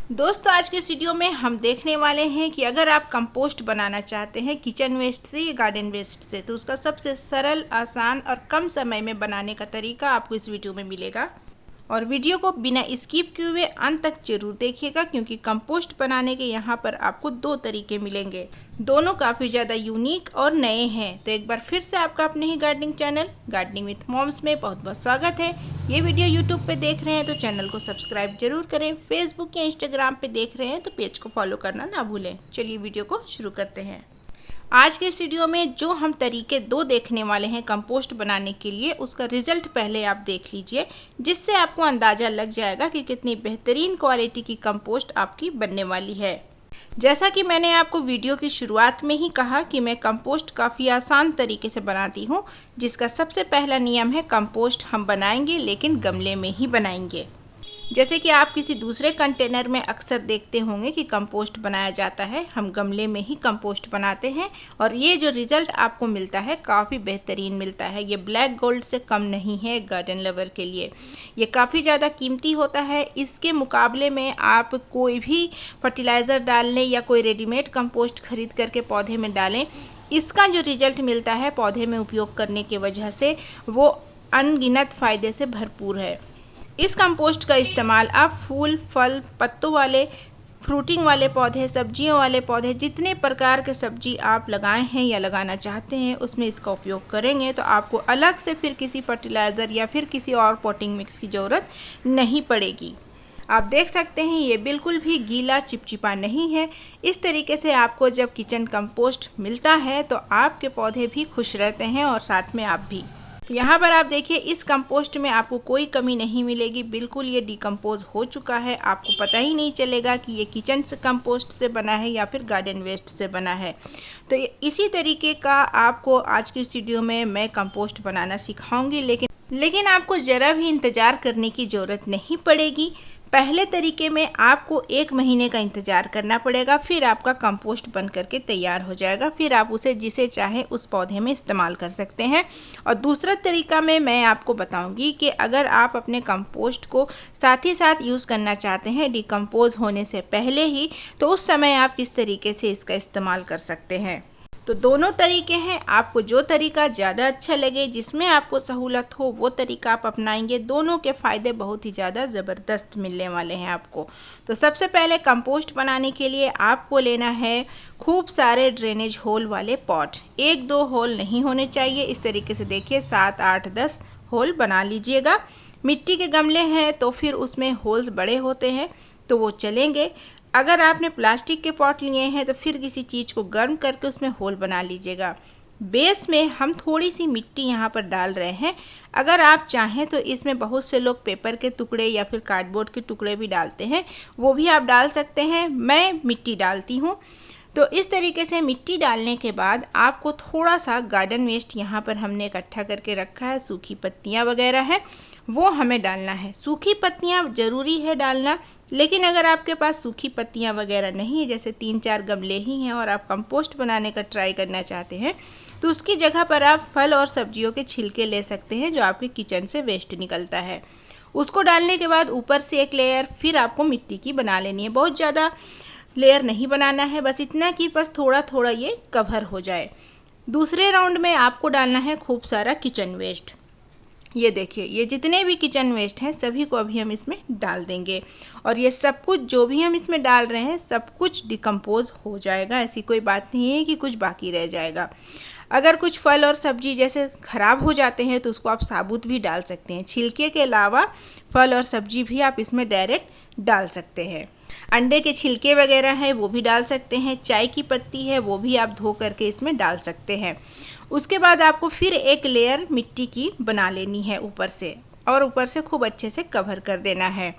दोस्तों आज के इस वीडियो में हम देखने वाले हैं कि अगर आप कंपोस्ट बनाना चाहते हैं किचन वेस्ट से या गार्डन वेस्ट से, तो उसका सबसे सरल, आसान और कम समय में बनाने का तरीका आपको इस वीडियो में मिलेगा। और वीडियो को बिना स्किप किए हुए अंत तक जरूर देखिएगा, क्योंकि कंपोस्ट बनाने के यहाँ पर आपको दो तरीके मिलेंगे। दोनों काफ़ी ज़्यादा यूनिक और नए हैं। तो एक बार फिर से आपका अपने ही gardening channel gardening with moms में बहुत बहुत स्वागत है। ये वीडियो यूट्यूब पे देख रहे हैं तो चैनल को सब्सक्राइब जरूर करें। फेसबुक या इंस्टाग्राम पे देख रहे हैं तो पेज को फॉलो करना ना भूलें। चलिए वीडियो को शुरू करते हैं। आज के इस वीडियो में जो हम तरीके दो देखने वाले हैं कंपोस्ट बनाने के लिए, उसका रिजल्ट पहले आप देख लीजिए, जिससे आपको अंदाज़ा लग जाएगा कि कितनी बेहतरीन क्वालिटी की कंपोस्ट आपकी बनने वाली है। जैसा कि मैंने आपको वीडियो की शुरुआत में ही कहा कि मैं कंपोस्ट काफ़ी आसान तरीके से बनाती हूँ, जिसका सबसे पहला नियम है कंपोस्ट हम बनाएंगे लेकिन गमले में ही बनाएंगे। जैसे कि आप किसी दूसरे कंटेनर में अक्सर देखते होंगे कि कंपोस्ट बनाया जाता है, हम गमले में ही कंपोस्ट बनाते हैं और ये जो रिज़ल्ट आपको मिलता है काफ़ी बेहतरीन मिलता है। ये ब्लैक गोल्ड से कम नहीं है गार्डन लवर के लिए। ये काफ़ी ज़्यादा कीमती होता है। इसके मुकाबले में आप कोई भी फर्टिलाइज़र डाल लें या कोई रेडीमेड कंपोस्ट खरीद करके पौधे में डालें, इसका जो रिज़ल्ट मिलता है पौधे में उपयोग करने की वजह से, वो अनगिनत फ़ायदे से भरपूर है। इस कंपोस्ट का इस्तेमाल आप फूल, फल, पत्तों वाले, फ्रूटिंग वाले पौधे, सब्जियों वाले पौधे, जितने प्रकार के सब्जी आप लगाए हैं या लगाना चाहते हैं उसमें इसका उपयोग करेंगे तो आपको अलग से फिर किसी फर्टिलाइज़र या फिर किसी और पॉटिंग मिक्स की ज़रूरत नहीं पड़ेगी। आप देख सकते हैं ये बिल्कुल भी गीला चिपचिपा नहीं है। इस तरीके से आपको जब किचन कंपोस्ट मिलता है तो आपके पौधे भी खुश रहते हैं और साथ में आप भी। तो यहाँ पर आप देखिए, इस कंपोस्ट में आपको कोई कमी नहीं मिलेगी। बिल्कुल ये डिकम्पोज हो चुका है, आपको पता ही नहीं चलेगा कि ये किचन से कंपोस्ट से बना है या फिर गार्डन वेस्ट से बना है। तो इसी तरीके का आपको आज की इस वीडियो में मैं कंपोस्ट बनाना सिखाऊंगी, लेकिन आपको ज़रा भी इंतज़ार करने की ज़रूरत नहीं पड़ेगी। पहले तरीके में आपको 1 महीने का इंतज़ार करना पड़ेगा, फिर आपका कंपोस्ट बन करके तैयार हो जाएगा। फिर आप उसे जिसे चाहें उस पौधे में इस्तेमाल कर सकते हैं। और दूसरा तरीका में मैं आपको बताऊंगी कि अगर आप अपने कंपोस्ट को साथ ही साथ यूज़ करना चाहते हैं डिकम्पोज होने से पहले ही, तो उस समय आप किस तरीके से इसका इस्तेमाल कर सकते हैं। तो दोनों तरीके हैं, आपको जो तरीका ज़्यादा अच्छा लगे, जिसमें आपको सहूलत हो, वो तरीका आप अपनाएंगे। दोनों के फ़ायदे बहुत ही ज़्यादा ज़बरदस्त मिलने वाले हैं आपको। तो सबसे पहले कंपोस्ट बनाने के लिए आपको लेना है खूब सारे ड्रेनेज होल वाले पॉट। 1-2 होल नहीं होने चाहिए। इस तरीके से देखिए 7, 8, 10 होल बना लीजिएगा। मिट्टी के गमले हैं तो फिर उसमें होल्स बड़े होते हैं तो वो चलेंगे। अगर आपने प्लास्टिक के पॉट लिए हैं तो फिर किसी चीज़ को गर्म करके उसमें होल बना लीजिएगा। बेस में हम थोड़ी सी मिट्टी यहाँ पर डाल रहे हैं। अगर आप चाहें तो इसमें बहुत से लोग पेपर के टुकड़े या फिर कार्डबोर्ड के टुकड़े भी डालते हैं, वो भी आप डाल सकते हैं। मैं मिट्टी डालती हूँ। तो इस तरीके से मिट्टी डालने के बाद आपको थोड़ा सा गार्डन वेस्ट यहाँ पर हमने इकट्ठा करके रखा है, सूखी पत्तियाँ वगैरह है, वो हमें डालना है। सूखी पत्तियाँ ज़रूरी है डालना, लेकिन अगर आपके पास सूखी पत्तियाँ वगैरह नहीं है, जैसे 3-4 गमले ही हैं और आप कंपोस्ट बनाने का ट्राई करना चाहते हैं, तो उसकी जगह पर आप फल और सब्जियों के छिलके ले सकते हैं जो आपके किचन से वेस्ट निकलता है। उसको डालने के बाद ऊपर से एक लेयर फिर आपको मिट्टी की बना लेनी है। बहुत ज़्यादा लेयर नहीं बनाना है, बस इतना कि बस थोड़ा थोड़ा ये कवर हो जाए। दूसरे राउंड में आपको डालना है खूब सारा किचन वेस्ट। ये देखिए, ये जितने भी किचन वेस्ट हैं सभी को अभी हम इसमें डाल देंगे और ये सब कुछ जो भी हम इसमें डाल रहे हैं सब कुछ डिकम्पोज हो जाएगा। ऐसी कोई बात नहीं है कि कुछ बाकी रह जाएगा। अगर कुछ फल और सब्जी जैसे ख़राब हो जाते हैं तो उसको आप साबुत भी डाल सकते हैं। छिलके के अलावा फल और सब्जी भी आप इसमें डायरेक्ट डाल सकते हैं। अंडे के छिलके वगैरह हैं वो भी डाल सकते हैं। चाय की पत्ती है वो भी आप धो करके इसमें डाल सकते हैं। उसके बाद आपको फिर एक लेयर मिट्टी की बना लेनी है ऊपर से, और ऊपर से खूब अच्छे से कवर कर देना है।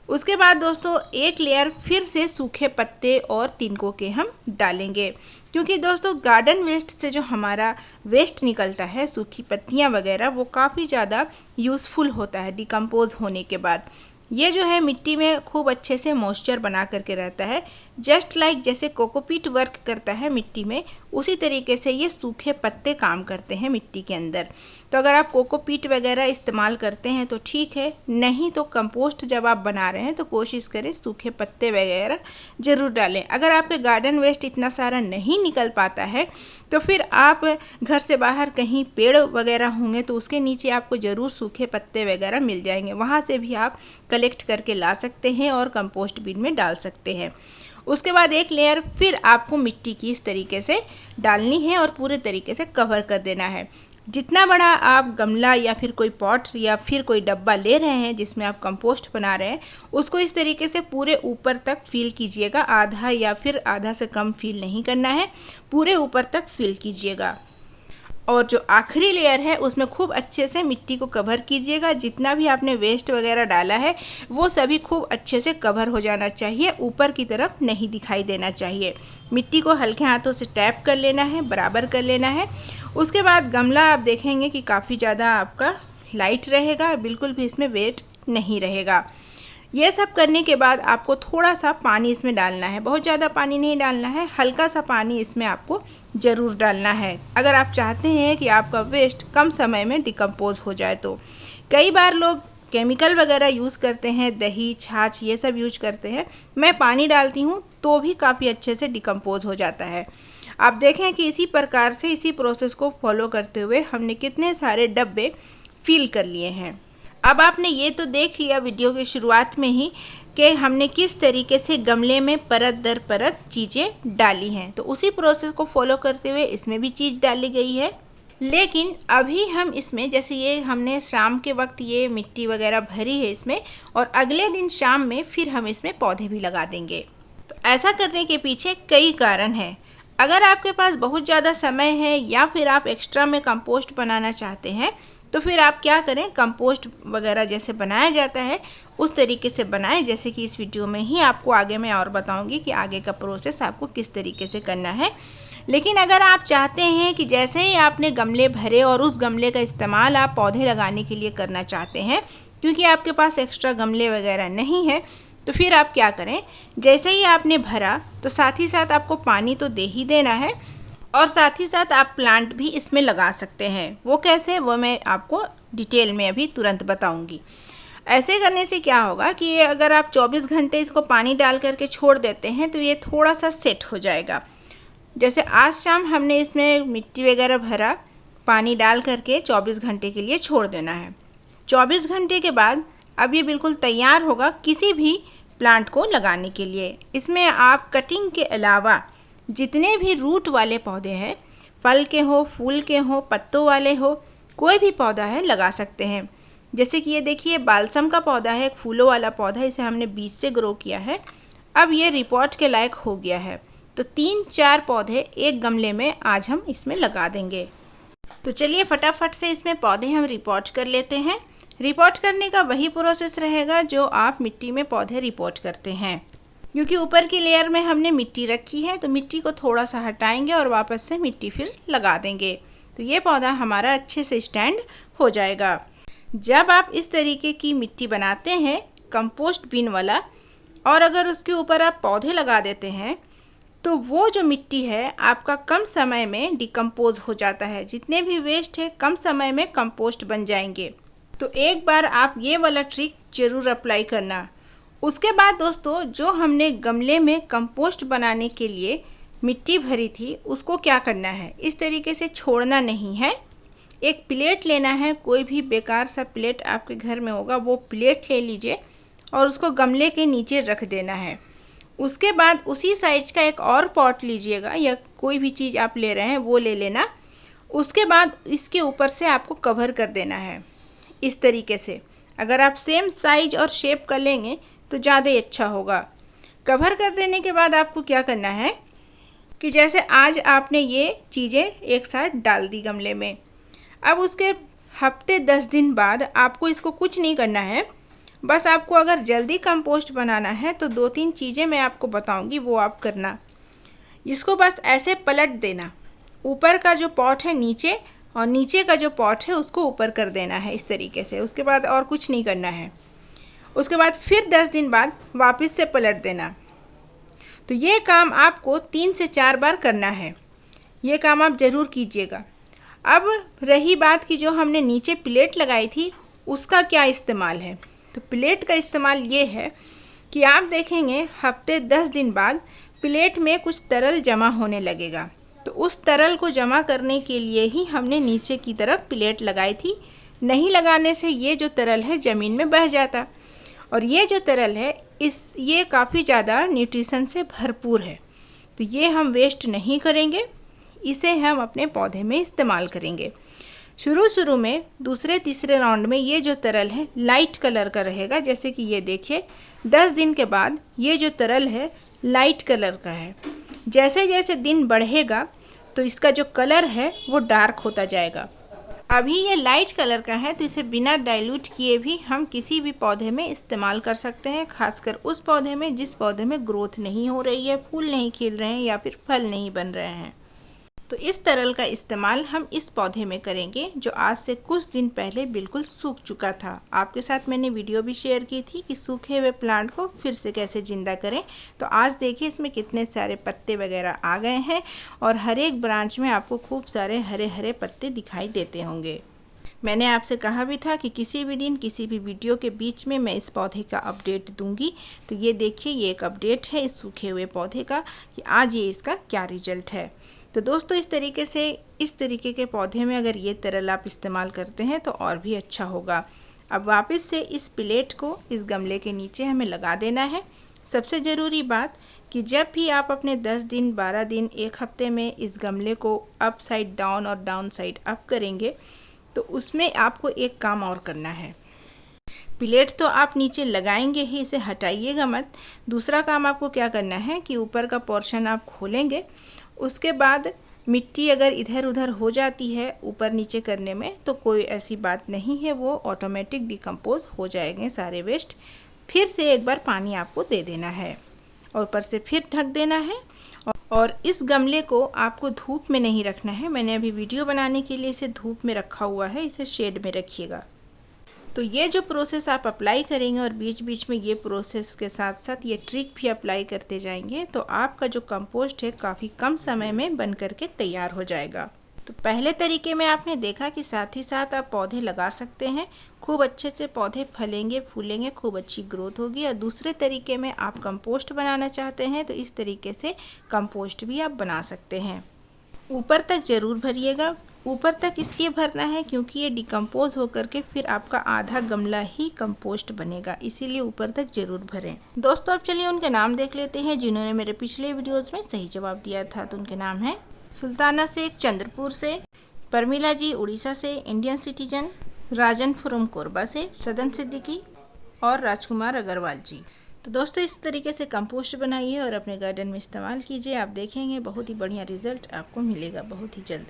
उसके बाद दोस्तों एक लेयर फिर से सूखे पत्ते और तिनकों के हम डालेंगे, क्योंकि दोस्तों गार्डन वेस्ट से जो हमारा वेस्ट निकलता है, सूखी पत्तियां वगैरह, वो काफ़ी ज़्यादा यूज़फुल होता है डिकम्पोज होने के बाद। ये जो है मिट्टी में खूब अच्छे से मॉइस्चर बना करके रहता है। जस्ट लाइक जैसे कोकोपीट वर्क करता है मिट्टी में, उसी तरीके से ये सूखे पत्ते काम करते हैं मिट्टी के अंदर। तो अगर आप कोकोपीट वगैरह इस्तेमाल करते हैं तो ठीक है, नहीं तो कंपोस्ट जब आप बना रहे हैं तो कोशिश करें सूखे पत्ते वगैरह ज़रूर डालें। अगर आपके गार्डन वेस्ट इतना सारा नहीं निकल पाता है तो फिर आप घर से बाहर कहीं पेड़ वगैरह होंगे तो उसके नीचे आपको ज़रूर सूखे पत्ते वगैरह मिल जाएंगे, वहाँ से भी आप कलेक्ट करके ला सकते हैं और कंपोस्ट बिन में डाल सकते हैं। उसके बाद एक लेयर फिर आपको मिट्टी की इस तरीके से डालनी है और पूरे तरीके से कवर कर देना है। जितना बड़ा आप गमला या फिर कोई पॉट या फिर कोई डब्बा ले रहे हैं जिसमें आप कंपोस्ट बना रहे हैं, उसको इस तरीके से पूरे ऊपर तक फिल कीजिएगा। आधा या फिर आधा से कम फिल नहीं करना है, पूरे ऊपर तक फिल कीजिएगा। और जो आखिरी लेयर है उसमें खूब अच्छे से मिट्टी को कवर कीजिएगा। जितना भी आपने वेस्ट वगैरह डाला है वो सभी खूब अच्छे से कवर हो जाना चाहिए, ऊपर की तरफ नहीं दिखाई देना चाहिए। मिट्टी को हल्के हाथों से टैप कर लेना है, बराबर कर लेना है। उसके बाद गमला आप देखेंगे कि काफ़ी ज़्यादा आपका लाइट रहेगा, बिल्कुल भी इसमें वेट नहीं रहेगा। ये सब करने के बाद आपको थोड़ा सा पानी इसमें डालना है, बहुत ज़्यादा पानी नहीं डालना है, हल्का सा पानी इसमें आपको ज़रूर डालना है अगर आप चाहते हैं कि आपका वेस्ट कम समय में डिकम्पोज हो जाए। तो कई बार लोग केमिकल वगैरह यूज़ करते हैं, दही छाछ ये सब यूज करते हैं। मैं पानी डालती हूँ तो भी काफ़ी अच्छे से डिकम्पोज हो जाता है। आप देखें कि इसी प्रकार से इसी प्रोसेस को फॉलो करते हुए हमने कितने सारे डब्बे फिल कर लिए हैं। अब आपने ये तो देख लिया वीडियो की शुरुआत में ही कि हमने किस तरीके से गमले में परत दर परत चीज़ें डाली हैं। तो उसी प्रोसेस को फॉलो करते हुए इसमें भी चीज़ डाली गई है। लेकिन अभी हम इसमें जैसे ये हमने शाम के वक्त ये मिट्टी वगैरह भरी है इसमें, और अगले दिन शाम में फिर हम इसमें पौधे भी लगा देंगे। तो ऐसा करने के पीछे कई कारण हैं। अगर आपके पास बहुत ज़्यादा समय है या फिर आप एक्स्ट्रा में कंपोस्ट बनाना चाहते हैं तो फिर आप क्या करें, कंपोस्ट वगैरह जैसे बनाया जाता है उस तरीके से बनाएं, जैसे कि इस वीडियो में ही आपको आगे मैं और बताऊंगी कि आगे का प्रोसेस आपको किस तरीके से करना है। लेकिन अगर आप चाहते हैं कि जैसे ही आपने गमले भरे और उस गमले का इस्तेमाल आप पौधे लगाने के लिए करना चाहते हैं, क्योंकि आपके पास एक्स्ट्रा गमले वगैरह नहीं है, तो फिर आप क्या करें, जैसे ही आपने भरा तो साथ ही साथ आपको पानी तो दे ही देना है और साथ ही साथ आप प्लांट भी इसमें लगा सकते हैं। वो कैसे, वो मैं आपको डिटेल में अभी तुरंत बताऊंगी। ऐसे करने से क्या होगा कि ये अगर आप 24 घंटे इसको पानी डाल करके छोड़ देते हैं तो ये थोड़ा सा सेट हो जाएगा। जैसे आज शाम हमने इसमें मिट्टी वगैरह भरा, पानी डाल करके 24 घंटे के लिए छोड़ देना है। 24 घंटे के बाद अब ये बिल्कुल तैयार होगा किसी भी प्लांट को लगाने के लिए। इसमें आप कटिंग के अलावा जितने भी रूट वाले पौधे हैं, फल के हो, फूल के हो, पत्तों वाले हो, कोई भी पौधा है लगा सकते हैं। जैसे कि ये देखिए बालसम का पौधा है, एक फूलों वाला पौधा है, इसे हमने बीज से ग्रो किया है। अब ये रिपोर्ट के लायक हो गया है, तो 3-4 पौधे एक गमले में आज हम इसमें लगा देंगे। तो चलिए फटाफट से इसमें पौधे हम रिपोर्ट कर लेते हैं। रिपोर्ट करने का वही प्रोसेस रहेगा जो आप मिट्टी में पौधे रिपोर्ट करते हैं। क्योंकि ऊपर की लेयर में हमने मिट्टी रखी है तो मिट्टी को थोड़ा सा हटाएंगे और वापस से मिट्टी फिर लगा देंगे, तो ये पौधा हमारा अच्छे से स्टैंड हो जाएगा। जब आप इस तरीके की मिट्टी बनाते हैं कंपोस्ट बिन वाला, और अगर उसके ऊपर आप पौधे लगा देते हैं तो वो जो मिट्टी है आपका कम समय में डिकम्पोज हो जाता है। जितने भी वेस्ट है कम समय में कंपोस्ट बन जाएंगे। तो एक बार आप ये वाला ट्रिक ज़रूर अप्लाई करना। उसके बाद दोस्तों, जो हमने गमले में कंपोस्ट बनाने के लिए मिट्टी भरी थी उसको क्या करना है, इस तरीके से छोड़ना नहीं है। एक प्लेट लेना है, कोई भी बेकार सा प्लेट आपके घर में होगा वो प्लेट ले लीजिए और उसको गमले के नीचे रख देना है। उसके बाद उसी साइज का एक और पॉट लीजिएगा या कोई भी चीज़ आप ले रहे हैं वो ले लेना। उसके बाद इसके ऊपर से आपको कवर कर देना है इस तरीके से। अगर आप सेम साइज और शेप का लेंगे तो ज़्यादा ही अच्छा होगा। कवर कर देने के बाद आपको क्या करना है कि जैसे आज आपने ये चीज़ें एक साथ डाल दी गमले में, अब उसके हफ्ते 10 दिन बाद आपको इसको कुछ नहीं करना है। बस आपको अगर जल्दी कंपोस्ट बनाना है तो 2-3 चीज़ें मैं आपको बताऊंगी, वो आप करना। इसको बस ऐसे पलट देना, ऊपर का जो पॉट है नीचे और नीचे का जो पॉट है उसको ऊपर कर देना है इस तरीके से। उसके बाद और कुछ नहीं करना है। उसके बाद फिर 10 दिन बाद वापस से पलट देना। तो ये काम आपको 3 से 4 बार करना है। ये काम आप ज़रूर कीजिएगा। अब रही बात कि जो हमने नीचे प्लेट लगाई थी उसका क्या इस्तेमाल है। तो प्लेट का इस्तेमाल ये है कि आप देखेंगे हफ्ते 10 दिन बाद प्लेट में कुछ तरल जमा होने लगेगा। तो उस तरल को जमा करने के लिए ही हमने नीचे की तरफ प्लेट लगाई थी। नहीं लगाने से ये जो तरल है ज़मीन में बह जाता, और ये जो तरल है ये काफ़ी ज़्यादा न्यूट्रिशन से भरपूर है। तो ये हम वेस्ट नहीं करेंगे, इसे हम अपने पौधे में इस्तेमाल करेंगे। शुरू में दूसरे तीसरे राउंड में ये जो तरल है लाइट कलर का रहेगा। जैसे कि ये देखिए 10 दिन के बाद ये जो तरल है लाइट कलर का है। जैसे जैसे दिन बढ़ेगा तो इसका जो कलर है वो डार्क होता जाएगा। अभी ये लाइट कलर का है तो इसे बिना डाइल्यूट किए भी हम किसी भी पौधे में इस्तेमाल कर सकते हैं, खासकर उस पौधे में जिस पौधे में ग्रोथ नहीं हो रही है, फूल नहीं खिल रहे हैं या फिर फल नहीं बन रहे हैं। तो इस तरल का इस्तेमाल हम इस पौधे में करेंगे जो आज से कुछ दिन पहले बिल्कुल सूख चुका था। आपके साथ मैंने वीडियो भी शेयर की थी कि सूखे हुए प्लांट को फिर से कैसे ज़िंदा करें। तो आज देखिए इसमें कितने सारे पत्ते वगैरह आ गए हैं और हर एक ब्रांच में आपको खूब सारे हरे हरे पत्ते दिखाई देते होंगे। मैंने आपसे कहा भी था कि किसी भी दिन किसी भी वीडियो के बीच में मैं इस पौधे का अपडेट दूंगी। तो ये देखिए ये एक अपडेट है इस सूखे हुए पौधे का कि आज ये इसका क्या रिजल्ट है। तो दोस्तों इस तरीके के पौधे में अगर ये तरल आप इस्तेमाल करते हैं तो और भी अच्छा होगा। अब वापस से इस प्लेट को इस गमले के नीचे हमें लगा देना है। सबसे ज़रूरी बात कि जब भी आप अपने 10 दिन 12 दिन 1 हफ्ते में इस गमले को अप साइड डाउन और डाउन साइड अप करेंगे तो उसमें आपको एक काम और करना है। प्लेट तो आप नीचे लगाएंगे ही, इसे हटाइएगा मत। दूसरा काम आपको क्या करना है कि ऊपर का पोर्शन आप खोलेंगे। उसके बाद मिट्टी अगर इधर उधर हो जाती है ऊपर नीचे करने में तो कोई ऐसी बात नहीं है, वो ऑटोमेटिक डिकम्पोज हो जाएंगे सारे वेस्ट। फिर से एक बार पानी आपको दे देना है और ऊपर से फिर ढक देना है। और इस गमले को आपको धूप में नहीं रखना है। मैंने अभी वीडियो बनाने के लिए इसे धूप में रखा हुआ है, इसे शेड में रखिएगा। तो ये जो प्रोसेस आप अप्लाई करेंगे और बीच बीच में ये प्रोसेस के साथ साथ ये ट्रिक भी अप्लाई करते जाएंगे तो आपका जो कंपोस्ट है काफ़ी कम समय में बन करके तैयार हो जाएगा। तो पहले तरीके में आपने देखा कि साथ ही साथ आप पौधे लगा सकते हैं, खूब अच्छे से पौधे फलेंगे फूलेंगे, खूब अच्छी ग्रोथ होगी। और दूसरे तरीके में आप कंपोस्ट बनाना चाहते हैं तो इस तरीके से कंपोस्ट भी आप बना सकते हैं। ऊपर तक ज़रूर भरिएगा। ऊपर तक इसलिए भरना है क्योंकि ये डिकम्पोज होकर के फिर आपका आधा गमला ही कंपोस्ट बनेगा, इसीलिए ऊपर तक ज़रूर भरें। दोस्तों अब चलिए उनके नाम देख लेते हैं जिन्होंने मेरे पिछले वीडियोज़ में सही जवाब दिया था। तो उनके नाम हैं सुल्ताना शेख चंद्रपुर से, परमिला जी उड़ीसा से, Indian citizen, Rajan from Korba से, सदन सिद्दीकी और राजकुमार अग्रवाल जी। तो दोस्तों इस तरीके से कंपोस्ट बनाइए और अपने गार्डन में इस्तेमाल कीजिए। आप देखेंगे बहुत ही बढ़िया रिजल्ट आपको मिलेगा बहुत ही जल्द।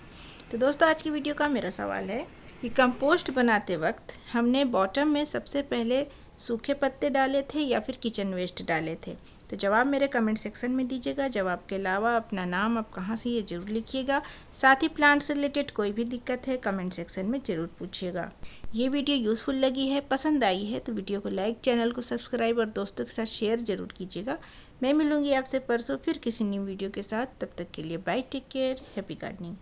तो दोस्तों आज की वीडियो का मेरा सवाल है कि कंपोस्ट बनाते वक्त हमने बॉटम में सबसे पहले सूखे पत्ते डाले थे या फिर किचन वेस्ट डाले थे। तो जवाब मेरे कमेंट सेक्शन में दीजिएगा। जवाब के अलावा अपना नाम आप कहाँ से ये ज़रूर लिखिएगा। साथ ही प्लांट से रिलेटेड कोई भी दिक्कत है कमेंट सेक्शन में ज़रूर पूछिएगा। ये वीडियो यूज़फुल लगी है, पसंद आई है तो वीडियो को लाइक, चैनल को सब्सक्राइब और दोस्तों के साथ शेयर ज़रूर कीजिएगा। मैं मिलूँगी आपसे परसों फिर किसी न्यू वीडियो के साथ। तब तक के लिए bye, take care, happy gardening.